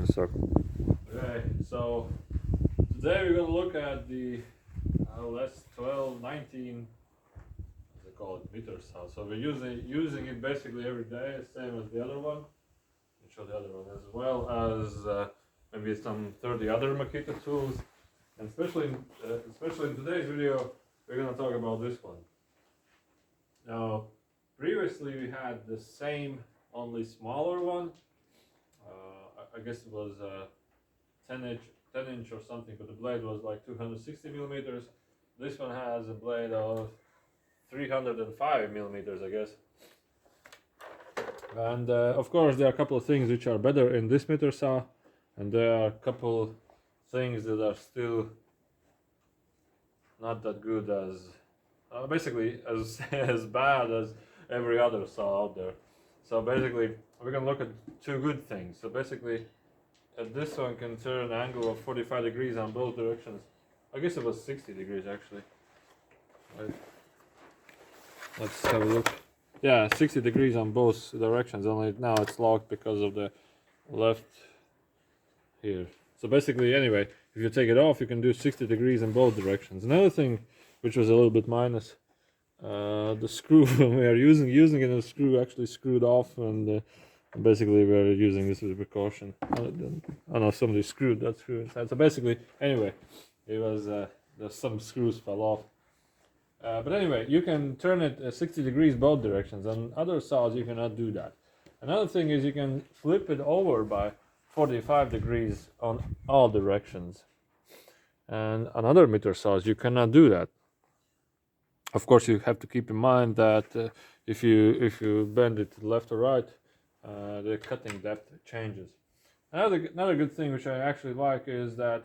in a second. Okay, so today we're gonna look at the ls1219, as they call it, meter saw. So we're using it basically every day, same as the other one. I'll show the other one as well as maybe some 30 other Makita tools, and especially in today's video, we're gonna talk about this one. Now, previously we had the same, only smaller one. I guess it was 10 inch or something, but the blade was like 260 millimeters. This one has a blade of 305 millimeters, I guess. And of course, there are a couple of things which are better in this meter saw, and there are a couple things that are still not that good as, basically as as bad as every other saw out there. So basically, we're gonna look at two good things. So basically, this one can turn an angle of 45 degrees on both directions. I guess it was 60 degrees actually. Right. Let's have a look. Yeah, 60 degrees on both directions, only now it's locked because of the left here. So basically, anyway, if you take it off, you can do 60 degrees in both directions. Another thing, which was a little bit minus, the screw when we are using it, the screw actually screwed off, and basically we're using this as a precaution. I know somebody screwed that screw inside. So basically, anyway, it was some screws fell off. But anyway, you can turn it 60 degrees both directions. On other saws, you cannot do that. Another thing is you can flip it over by 45 degrees on all directions. And on other meter saws, you cannot do that. Of course, you have to keep in mind that if you bend it left or right, the cutting depth changes. Another good thing which I actually like is that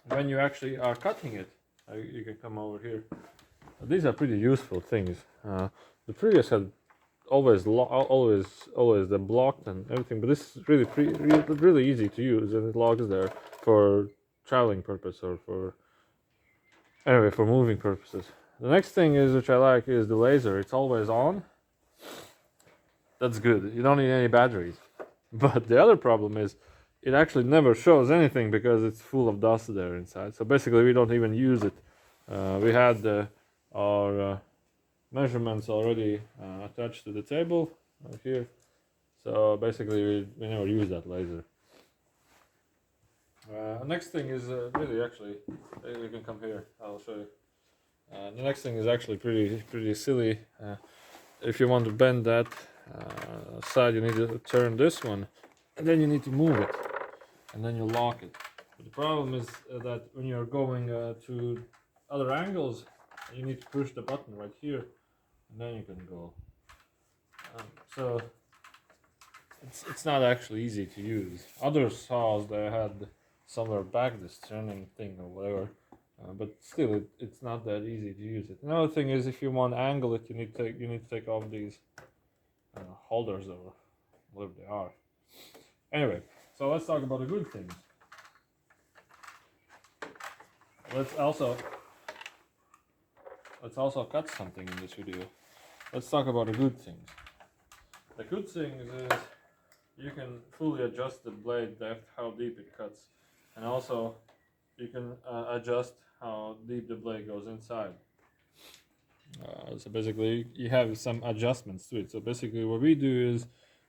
when you actually are cutting it, you can come over here. These are pretty useful things. The previous had always the blocked and everything, but this is really easy to use, and it locks there for traveling purpose or for moving purposes. The next thing is, which I like, is the laser. It's always on. That's good. You don't need any batteries. But the other problem is it actually never shows anything because it's full of dust there inside. So basically we don't even use it. We had our measurements already attached to the table right here. So basically we never use that laser. Next thing is really actually, you can come here, I'll show you. The next thing is actually pretty silly. If you want to bend that side, you need to turn this one, and then you need to move it, and then you lock it. But the problem is that when you're going to other angles, you need to push the button right here, and then you can go. So it's not actually easy to use. Other saws, they had somewhere back this turning thing or whatever, but still it's not that easy to use it. Another thing is, if you want to angle it, you need to take off these holders or whatever they are. Anyway, so let's talk about the good things. Let's also cut something in this video. Let's talk about the good things. The good things is you can fully adjust the blade depth, how deep it cuts, and also you can adjust how deep the blade goes inside. So basically you have some adjustments to it. So basically what we do is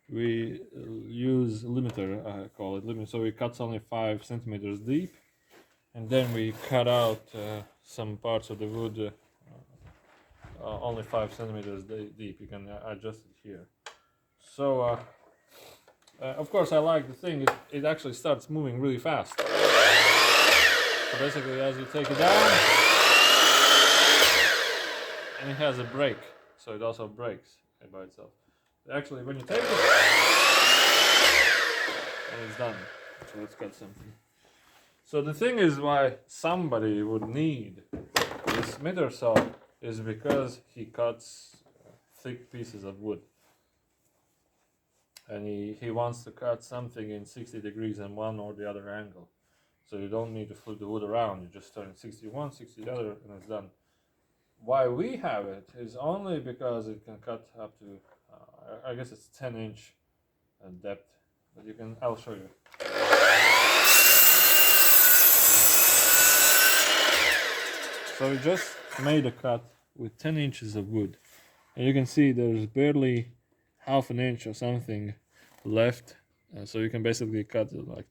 we use limiter, I call it limiter, so it cuts only 5 centimeters deep, and then we cut out some parts of the wood only 5 centimeters deep. You can adjust it here. So of course I like the thing, it actually starts moving really fast. So basically as you take it down, and it has a brake, so it also brakes by itself. Actually, when you take it, and it's done. So let's cut something. So the thing is, why somebody would need this meter saw is because he cuts thick pieces of wood, and he wants to cut something in 60 degrees in one or the other angle. So you don't need to flip the wood around, you just turn 61, 60 the other, and it's done. Why we have it is only because it can cut up to, I guess it's 10 inch depth, but I'll show you. So we just made a cut with 10 inches of wood, and you can see there's barely half an inch or something left, so you can basically cut it like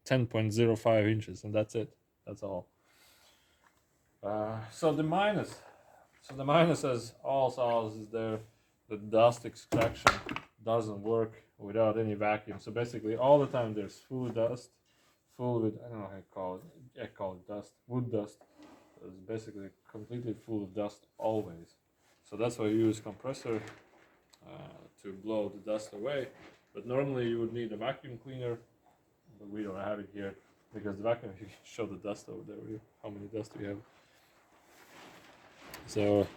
10.05 inches, and that's it. That's all. So the minus, as all saws, is there. The dust extraction doesn't work without any vacuum. So basically, all the time there's full dust, full with, I don't know how to call it. I call it dust, wood dust. It's basically completely full of dust always. So that's why you use compressor to blow the dust away. But normally you would need a vacuum cleaner, but we don't have it here because the vacuum, you can show the dust over there, how many dust we have. So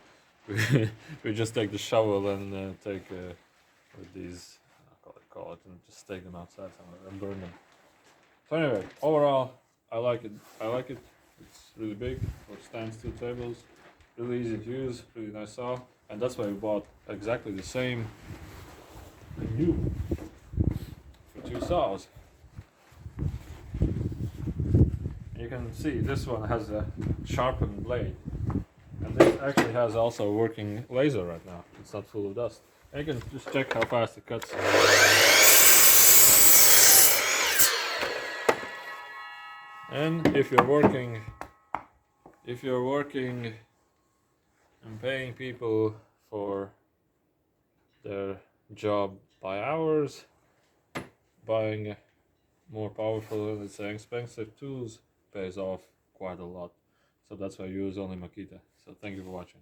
we just take the shovel and take with these, call it, and just take them outside somewhere and burn them. So anyway, overall, I like it. It's really big. It stands 2 tables. Really easy to use. Really nice saw, and that's why we bought exactly the same new for 2 saws. You can see this one has a sharpened blade, and this actually has also a working laser right now. It's not full of dust. And you can just check how fast it cuts. And if you're working and paying people for their job by hours, buying more powerful, let's say expensive tools pays off quite a lot. So that's why I use only Makita. So thank you for watching.